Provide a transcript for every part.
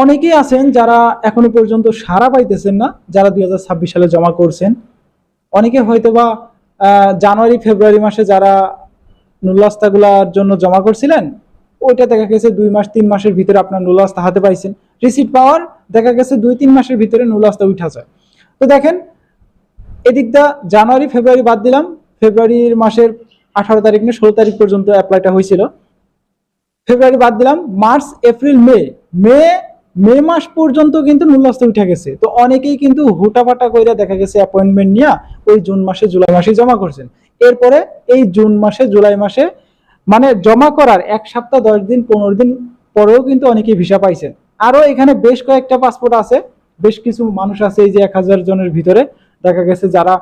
অনেকেই আছেন যারা এখনো পর্যন্ত সাড়া পাইতেছেন না, যারা 2026 সালে জমা করছেন। অনেকে হয়তোবা জানুয়ারি ফেব্রুয়ারি মাসে যারা নুল্লাস্তাগুলার জন্য জমা করছিলেন, ওইটা দেখা গেছে 2 মাস 3 মাসের ভিতরে আপনার নুল্লাস্তা হাতে পাইছেন। রিসিট পাওয়ার দেখা গেছে 2-3 মাসের ভিতরে নুল্লাস্তা উঠা যায়। তো দেখেন, এদিকটা জানুয়ারি ফেব্রুয়ারি বাদ দিলাম, ফেব্রুয়ারির মাসের 18 তারিখ না 16 তারিখ পর্যন্ত অ্যাপ্লাইটা হয়েছিল। ফেব্রুয়ারি বাদ দিলাম, মার্চ এপ্রিল মে মে মে মাস পর্যন্ত কিন্তু নুল্লাস্তা উঠে গেছে। তো অনেকেই কিন্তু হুটাপাটা কইরা দেখা গেছে অ্যাপয়েন্টমেন্ট নিয়ে ওই জুন মাসে জুলাই মাসে জমা করছেন। এরপরে এই জুন মাসে জুলাই মাসে মানে জমা করার 1 সপ্তাহ 10 দিন 15 দিন পরেও কিন্তু অনেকেই ভিসা পাইছেন। আরো এখানে বেশ কয়েকটা পাসপোর্ট আছে, বেশ কিছু মানুষ আছে এই যে 1000 জনের ভিতরে দেখা গেছে যারা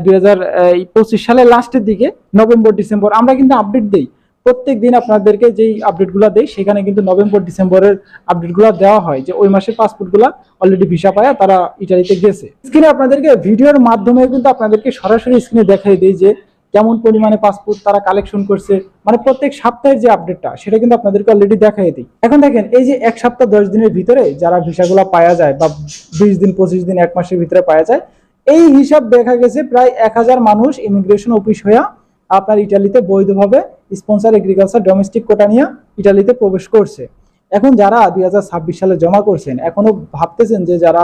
2025 সালের লাস্টের দিকে নভেম্বর ডিসেম্বর আমরা কিন্তু আপডেট দিই। প্রত্যেক দিন আপনাদেরকে যেই আপডেটগুলো দেই সেখানে কিন্তু নভেম্বর ডিসেম্বরের আপডেটগুলো দেওয়া হয় যে ওই মাসের পাসপোর্টগুলো অলরেডি ভিসা পায় তারা ইটালিতে গেছে। স্ক্রিনে আপনাদেরকে ভিডিওর মাধ্যমে কিন্তু আপনাদেরকে সরাসরি স্ক্রিনে দেখাই দিই যে কেমন পরিমাণে পাসপোর্ট তারা কালেকশন করছে, মানে প্রত্যেক সপ্তাহের যে আপডেটটা সেটা কিন্তু আপনাদেরকে অলরেডি দেখাই দিই। এখন দেখেন, এই যে 1 সপ্তাহ 10 দিনের ভিতরে যারা ভিসাগুলো পাওয়া যায় বা 20 দিন 25 দিন 1 মাসের ভিতরে পাওয়া যায়, এই হিসাব দেখা গেছে প্রায় 1000 মানুষ ইমিগ্রেশন অফিস হইয়া আপনার ইটালিতে বৈধভাবে স্পন্সর এগ্রিকালচার ডোমেস্টিক কোটা নিয়ে ইটালিতে প্রবেশ করছে। এখন যারা 2026 সালে জমা করছেন এখনো ভাবতেছেন যে যারা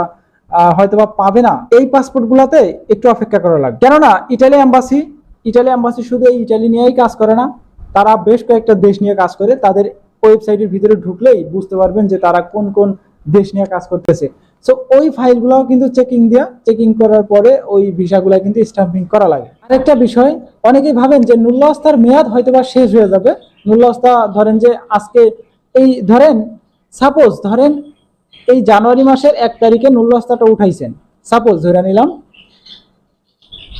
হয়তোবা পাবে না, এই পাসপোর্ট গুলাতে একটু অপেক্ষা করা লাগবে। কেননা ইটালি এম্বাসি শুধু এই ইটালি নিয়েই কাজ করে না, তারা বেশ কয়েকটা দেশ নিয়ে কাজ করে। তাদের ওয়েবসাইটের ভিতরে ঢুকলেই বুঝতে পারবেন যে তারা কোন কোন দেশ নিয়ে কাজ করতেছে। সো ওই ফাইলগুলো কিন্তু চেকিং করার পরে ওই ভিসাগুলো কিন্তু স্টাম্পিং করা লাগে। আরেকটা বিষয়, অনেকেই ভাবেন যে নুল্লাস্তার মেয়াদ হয়তোবা শেষ হয়ে যাবে। নুল্লাস্তা ধরেন যে আজকে এই ধরেন এই জানুয়ারি মাসের 1 তারিখে নুল্লাস্তাটা উঠাইছেন, সাপোজ ধরে নিলাম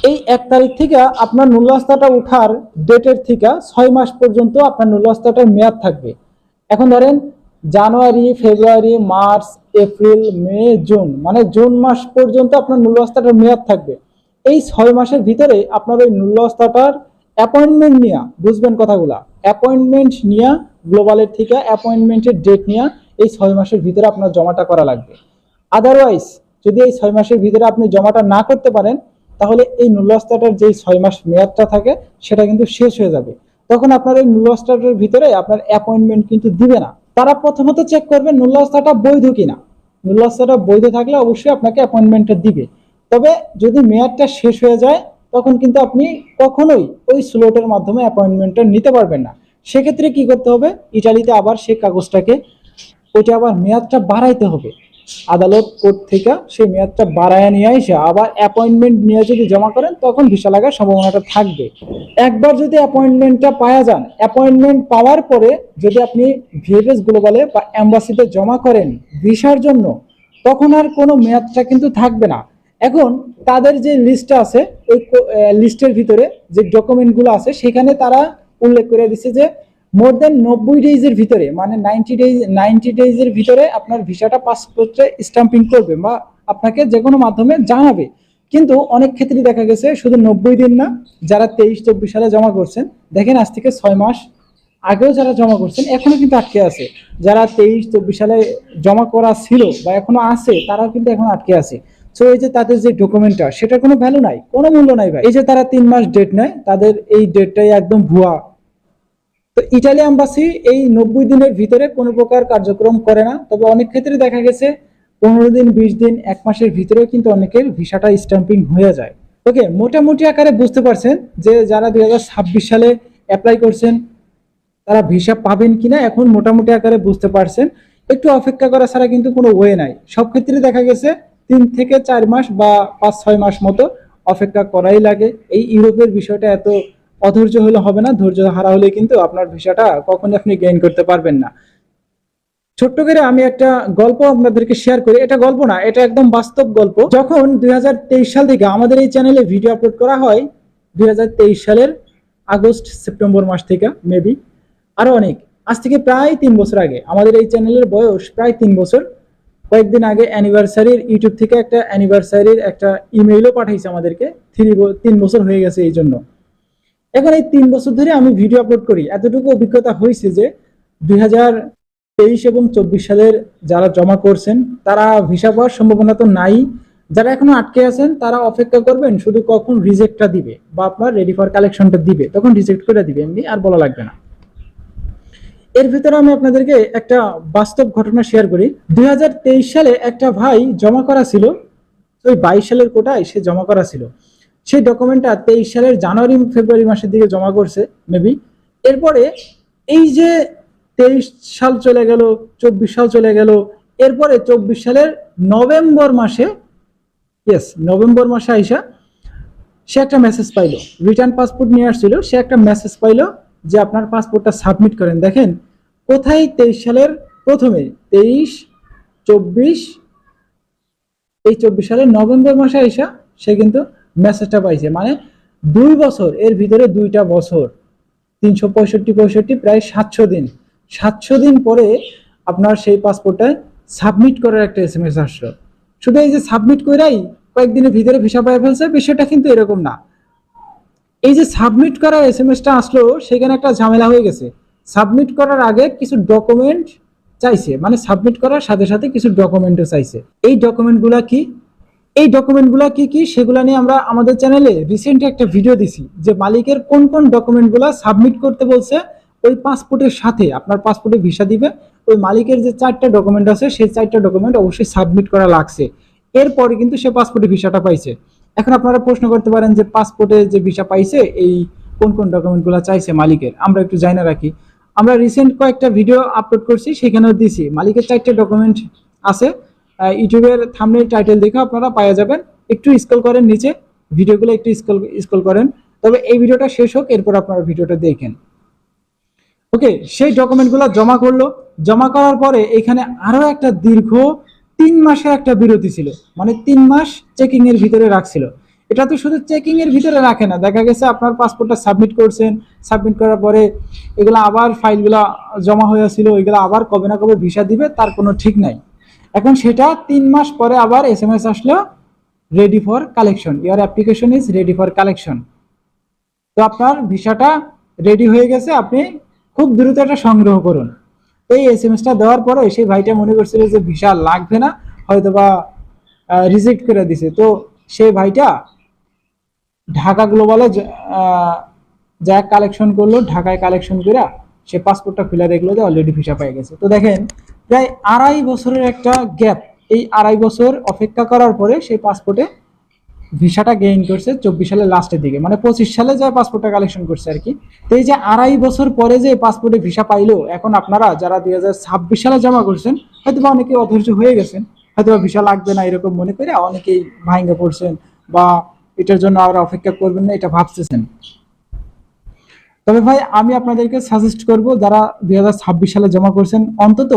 এই 1 তারিখ থেকে আপনার নুল্লাস্তাটা উঠার ডেটের থেকে 6 মাস পর্যন্ত আপনার নুল্লাস্তাটার মেয়াদ থাকবে। এখন ধরেন জানুয়ারি ফেব্রুয়ারি মার্চ এপ্রিল মে জুন, মানে জুন মাস পর্যন্ত আপনার নুল্লাস্তাটার মেয়াদ থাকবে। এই 6 মাসের ভিতরে আপনার ওই নুল্লাস্তাটার অ্যাপয়েন্টমেন্ট নিয়ে, বুঝবেন কথাগুলা, অ্যাপয়েন্টমেন্ট নিয়ে গ্লোবালের থেকে অ্যাপয়েন্টমেন্টের ডেট নিয়ে এই 6 মাসের ভিতরে আপনার জমাটা করা লাগবে। আদারওয়াইজ যদি এই 6 মাসের ভিতরে আপনি জমাটা না করতে পারেন তাহলে এই নুল্লাস্তাটার যেই 6 মাস মেয়াদটা থাকে সেটা কিন্তু শেষ হয়ে যাবে। তখন আপনার এই নুল্লাস্তাটার ভিতরে আপনার অ্যাপয়েন্টমেন্ট কিন্তু দিবে না। তারা প্রথমত চেক করবে নুল্লাস্তাটা বৈধ কিনা। নুল্লাস্তাটা বৈধ থাকলে অবশ্যই আপনাকে অ্যাপয়েন্টমেন্টটা দিবে। তবে যদি মেয়াদটা শেষ হয়ে যায় তখন কিন্তু আপনি কখনোই ওই স্লটের মাধ্যমে অ্যাপয়েন্টমেন্টটা নিতে পারবেন না। সেক্ষেত্রে কি করতে হবে, ইটালিতে আবার সেই কাগজটাকে ওইটা আবার মেয়াদটা বাড়াইতে হবে। আদালত কোর্ট থেকে সেই মেয়াদটা বাড়ায় নিয়ে এসে আবার অ্যাপয়েন্টমেন্ট নিয়ে যদি জমা করেন তখন ভিসা লাগার সম্ভাবনাটা থাকবে। একবার যদি অ্যাপয়েন্টমেন্টটা পাওয়া যান, অ্যাপয়েন্টমেন্ট পাওয়ার পরে যদি আপনি ভিএফএস গ্লোবালে বা অ্যাম্বাসিতে জমা করেন ভিসার জন্য, তখন আর কোনো মেয়াদটা কিন্তু থাকবে না। এখন তাদের যে লিস্টটা আছে ওই লিস্টের ভিতরে যে ডকুমেন্টগুলো আছে সেখানে তারা উল্লেখ করে দিচ্ছে যে মোর দেন 90 ডেজের ভিতরে, মানে 90 ডেজের ভিতরে আপনার ভিসাটা পাসপোর্টে স্টাম্পিং করবে বা আপনাকে যে কোনো মাধ্যমে জানাবে। কিন্তু অনেক ক্ষেত্রে দেখা গেছে শুধু 90 দিন না, যারা 23-24 সালে জমা করছেন, দেখেন আজ থেকে 6 মাস আগেও যারা জমা করছেন এখনো কিন্তু আটকে আছে। যারা 23-24 সালে জমা করা ছিল বা এখনো আছে তারাও কিন্তু এখন আটকে আছে। সো এই যে তাদের যে ডকুমেন্টটা সেটার কোনো ভ্যালু নাই, কোনো মূল্য নাই ভাই। এই যে তারা 3 মাস ডেট নেয়, তাদের এই ডেটটাই একদম ভুয়া। তো ইটালি এম্বাসি এই 90 দিনের ভিতরে কোনো প্রকার কার্যক্রম করে না। তবে অনেক ক্ষেত্রে দেখা গেছে 15 দিন 20 দিন 1 মাসের ভিতরেও কিন্তু অনেকের ভিসাটা স্ট্যাম্পিং হয়ে যায়। ওকে, মোটামুটি আকারে বুঝতে পারছেন যে যারা 2026 সালে অ্যাপ্লাই করছেন তারা ভিসা পাবেন কিনা এখন মোটামুটি আকারে বুঝতে পারছেন। একটু অপেক্ষা করা ছাড়া কিন্তু কোনো ওয়ে নাই। সব ক্ষেত্রে দেখা গেছে 3 থেকে 4 মাস বা 5-6 মাস মতো অপেক্ষা করাই লাগে। এই ইউরোপের বিষয়টা এত অধৈর্য হলে হবে না, ধৈর্য হারা হলে কিন্তু আপনার ভিসাটা কখনোই আপনি গেইন করতে পারবেন না। ছোট্ট করে আমি একটা গল্প আপনাদেরকে শেয়ার করি। এটা গল্প না, এটা একদম বাস্তব গল্প। যখন 2023 সাল থেকে আমাদের এই চ্যানেলে ভিডিও আপলোড করা হয়, 2023 সালের আগস্ট সেপ্টেম্বর মাস থেকে মেবি আরো অনেক, আজ থেকে প্রায় 3 বছর আগে, আমাদের এই চ্যানেলের বয়স প্রায় 3 বছর। কয়েকদিন আগে অ্যানিভার্সারির ইউটিউব থেকে একটা অ্যানিভার্সারির একটা ইমেইলও পাঠাইছে আমাদেরকে, 3 বছর হয়ে গেছে এই জন্য। এখন এই 3 বছর ধরে আমি ভিডিও আপলোড করি, এতটুকু অভিজ্ঞতা হয়েছে যে 2000 23 এবং 24 সালের যারা জমা করছেন তারা ভিসা পাওয়ার সম্ভাবনা তো নাই। যারা এখনো আটকে আছেন তারা অপেক্ষা করবেন শুধু কখন রিজেক্টটা দিবে বা আপনার রেডি ফর কালেকশনটা দিবে, তখন রিজেক্ট করে দিবে, এমনি আর বলা লাগবে না। এর ভিতরে আমি আপনাদেরকে একটা বাস্তব ঘটনা শেয়ার করি। 2023 সালে একটা ভাই জমা করা ছিল, ওই 22 সালের কোটায় সে জমা করা ছিল। সেই ডকুমেন্টটা 23 সালের জানুয়ারি ফেব্রুয়ারি মাসের দিকে জমা করছে মেবি। এরপরে এই যে 23 সাল চলে গেল, 24 সাল চলে গেল, এরপরে 24 সালের নভেম্বর মাসে, নভেম্বর মাসে আইসা সে একটা মেসেজ পাইলো, রিটার্ন পাসপোর্ট নিয়ে আসছিল, সে একটা মেসেজ পাইলো যে আপনার পাসপোর্টটা সাবমিট করেন। দেখেন কোথায় 23 সালের প্রথমে 23, 24, এই 24 সালের নভেম্বর মাসে আইসা সে কিন্তু মেসেজটা পাইছে। মানে 2 বছর, এর ভিতরে 2টা বছর, 365 প্রায় 700 দিন, 700 দিন পরে আপনার সেই পাসপোর্টটা সাবমিট করার একটা SMS আসলো। শুধু এই যে সাবমিট করাই কয়েকদিনের ভিতরে ভিসা পাই ফেলছে, বিষয়টা কিন্তু এরকম না। এই যে সাবমিট করার SMS-টা আসলো, সেখানে একটা ঝামেলা হয়ে গেছে। সাবমিট করার আগে কিছু ডকুমেন্ট চাইছে, মানে সাবমিট করার সাথে সাথে কিছু ডকুমেন্টও চাইছে। এই ডকুমেন্টগুলা কি, এই ডকুমেন্টগুলা কি কি সেগুলা নিয়ে আমরা আমাদের চ্যানেলে রিসেন্ট একটা ভিডিও দিছি, যে মালিকের কোন কোন ডকুমেন্টগুলা সাবমিট করতে বলছে ওই পাসপোর্টের সাথে। আপনার পাসপোর্টে ভিসা দিবে, ওই মালিকের যে 4টা ডকুমেন্ট আছে সেই 4টা ডকুমেন্ট অবশ্যই সাবমিট করা লাগছে। এরপরে কিন্তু সে পাসপোর্টে ভিসাটা পাইছে। এখন আপনারা প্রশ্ন করতে পারেন যে পাসপোর্টে যে ভিসা পাইছে এই কোন কোন ডকুমেন্টগুলো চাইছে মালিকের, আমরা একটু জানা রাখি। আমরা রিসেন্ট কয়েকটা ভিডিও আপলোড করছি, সেখানেও দিছি মালিকের 4টা ডকুমেন্ট আছে। ইউটিউবের থাম্বনেল টাইটেল দেখে আপনারা পাওয়া যাবেন। একটু স্ক্রল করেন নিচে, ভিডিওগুলো একটু স্ক্রল করেন। তবে এই ভিডিওটা শেষ হোক, এরপর আপনারা ভিডিওটা দেখেন। ওকে, সেই ডকুমেন্টগুলো জমা করলো। জমা করার পরে এখানে আরো একটা দীর্ঘ 3 মাসের একটা বিরতি ছিল, মানে 3 মাস চেকিং এর ভিতরে রাখছিল। এটা তো শুধু চেকিং এর ভিতরে রাখে না, দেখা গেছে আপনার পাসপোর্টটা সাবমিট করছেন, সাবমিট করার পরে এগুলো আবার ফাইলগুলো জমা হয়ে ছিল, ওইগুলো আবার কবে না কবে ভিসা দিবে তার কোনো ঠিক নাই। এখন সেটা 3 মাস পরে আবার SMS আসলো, ready for collection, your application is ready for collection. তো আপনার ভিসাটা রেডি হয়ে গেছে, আপনি খুব দ্রুত এটা সংগ্রহ করুন। এই SMS-টা দেওয়ার পরে সেই ভাইটা মনে করছিল যে ভিসা লাগবে না, হয়তোবা রিজেক্ট করে দিছে। তো সেই ভাইটা ঢাকা গ্লোবালে যা কালেকশন করলো, ঢাকায় কালেকশন করে সে পাসপোর্টটা খুলে দেখলো যে অলরেডি ভিসা পেয়ে গেছে। তো দেখেন প্রায় 2.5 বছরের একটা গ্যাপ, এই 2.5 বছর অপেক্ষা করার পরে সেই পাসপোর্টে ভিসাটা গেইন করছে 24 সালের লাস্টের দিকে, মানে 25 সালে যে পাসপোর্টটা কালেকশন করছে আর কি। তো এই যে 2.5 বছর পরে যে পাসপোর্টে ভিসা পাইলো, এখন আপনারা যারা 2026 সালে জমা করছেন হয়তো বা অনেকে অধৈর্য হয়ে গেছেন, হয়তো ভিসা লাগবে না এরকম মনে করে অনেকেই ভাঙে পড়ছেন, বা এটার জন্য আর অপেক্ষা করবেন না এটা ভাবতেছেন। তবে ভাই আমি আপনাদেরকে সাজেস্ট করব, যারা 2026 সালে জমা করছেন অন্তত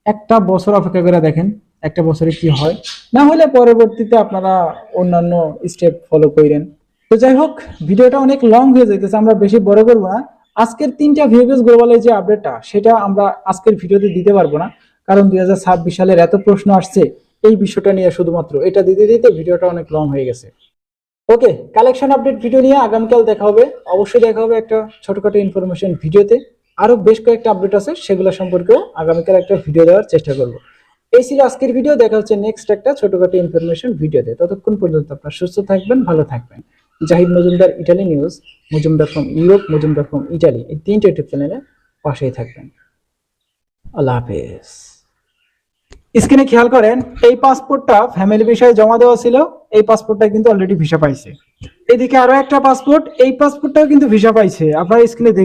একটা বছর অপেক্ষা করে দেখেন, একটা বছরে কি হয়, না হলে পরবর্তীতে আপনারা অন্যান্য স্টেপ ফলো করেন। তো যাই হোক, ভিডিওটা অনেক লং হয়ে যাইতেছে, আমরা বেশি বড় করব না। আজকের 3টা ভিএফএস গ্লোবালের যে আপডেটটা সেটা আমরা আজকের ভিডিওতে দিতে পারবো না, কারণ 2026 সালের এত প্রশ্ন আসছে এই বিষয়টা নিয়ে, শুধুমাত্র এটা দিতে দিতে ভিডিওটা অনেক লং হয়ে গেছে। ওকে, কালেকশন আপডেট ভিডিও নিয়ে আগামীকাল দেখা হবে, অবশ্যই দেখা হবে একটা ছোটখাটো ইনফরমেশন ভিডিওতে। আরো বেশ কয়েকটা আপডেট আছে, সেগুলো সম্পর্কেও আগামীকাল একটা ভিডিও দেওয়ার চেষ্টা করব। এই ছিল আজকের ভিডিও, দেখা হচ্ছে নেক্সট একটা ছোটখাটো ইনফরমেশন ভিডিওতে। ততক্ষণ পর্যন্ত আপনারা সুস্থ থাকবেন, ভালো থাকবেন। Zahid Majumdar, Italy news, Majumdar from Europe, Majumdar from Italy, এই 3টে ইউটিউব চ্যানেলে পাশেই থাকবেন। আল্লাহ হাফেজ। স্ক্রিনে খেয়াল করেন, এই পাসপোর্টটা ফ্যামিলি বিষয়ে জমা দেওয়া ছিল, এই পাসপোর্টটা কিন্তু অলরেডি ভিসা পাইছে। এদিকে আরো একটা পাসপোর্ট, এই পাসপোর্টটাও কিন্তু ভিসা পাইছে, আপনারা স্ক্রিনে